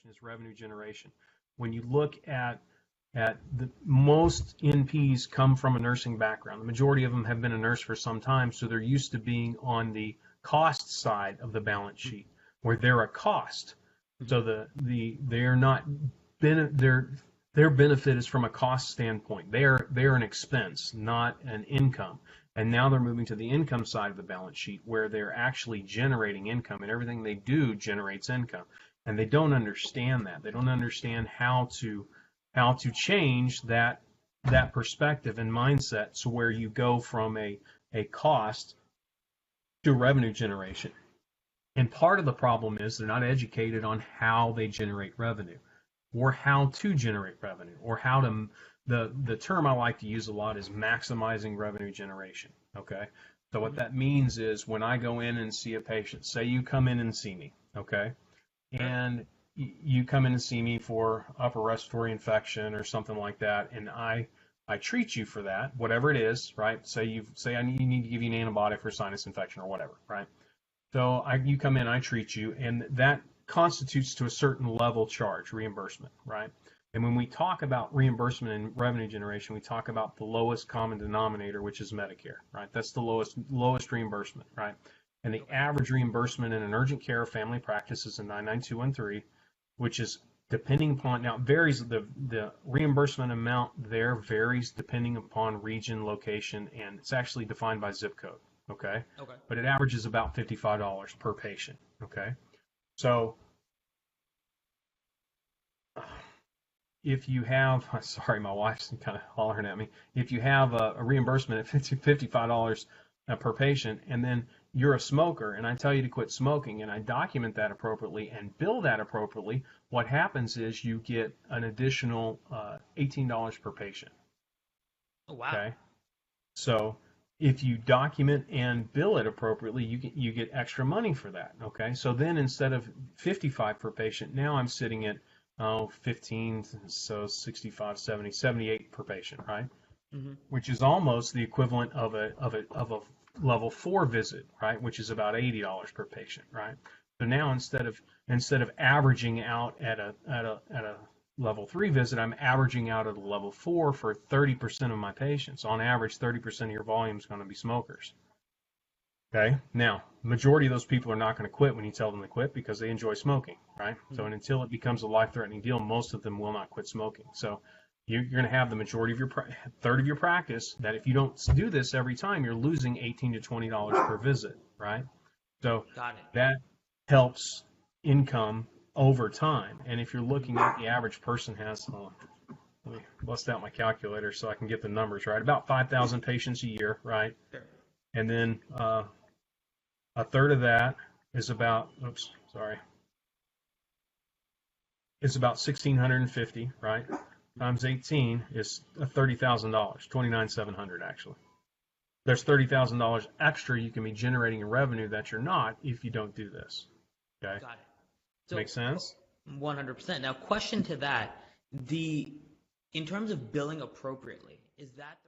generation is revenue generation. When you look at the most NPs come from a nursing background. The majority of them have been a nurse for some time, so they're used to being on the cost side of the balance sheet, where they're a cost. So they're not their benefit is from a cost standpoint. They're an expense, not an income. And now they're moving to the income side of the balance sheet, where they're actually generating income, and everything they do generates income. And they don't understand that. They don't understand how to change that perspective and mindset, so where you go from a cost to revenue generation. And part of the problem is they're not educated on how they generate revenue, or how to generate revenue, or how to, the term I like to use a lot is maximizing revenue generation. Okay, so what that means is, when I go in and see a patient, say you come in and see me, okay, and you come in and see me for upper respiratory infection or something like that, and I treat you for that, whatever it is, right? Say you need to give you an antibiotic for sinus infection or whatever, right? So you come in, I treat you, and that constitutes to a certain level charge, reimbursement, right? And when we talk about reimbursement and revenue generation, we talk about the lowest common denominator, which is Medicare, right? That's the lowest reimbursement, right? And the average reimbursement in an urgent care family practice is a 99213, which is depending upon, now it varies, the reimbursement amount there varies depending upon region, location, and it's actually defined by zip code, okay? But it averages about $55 per patient, okay? So if you have, sorry, my wife's kind of hollering at me, if you have a reimbursement at $55 per patient, and then you're a smoker, and I tell you to quit smoking, and I document that appropriately and bill that appropriately, what happens is you get an additional $18 per patient. Oh, wow. Okay, so if you document and bill it appropriately, you get extra money for that. Okay, so then instead of 55 per patient, now I'm sitting at 15, so 65, 70, 78 per patient, right? Mm-hmm. Which is almost the equivalent of a level 4 visit, right? Which is about $80 per patient, right? So now instead of averaging out at a level 3 visit, I'm averaging out at a level 4 for 30% of my patients. On average, 30% of your volume is going to be smokers. Okay. Now, majority of those people are not going to quit when you tell them to quit, because they enjoy smoking, right? Mm-hmm. So until it becomes a life-threatening deal, most of them will not quit smoking. So you're going to have the majority of your third of your practice that, if you don't do this every time, you're losing $18 to $20 per visit, right? So that helps income over time. And if you're looking at the average person has, let me bust out my calculator so I can get the numbers right, about 5,000 patients a year, right? Sure. And then a third of that is about, is about 1,650, right? Times 18 is $30,000, $29,700 actually. There's $30,000 extra you can be generating in revenue that you're not if you don't do this. Okay. Got it. So, make sense? 100%. Now, question to that: in terms of billing appropriately, is that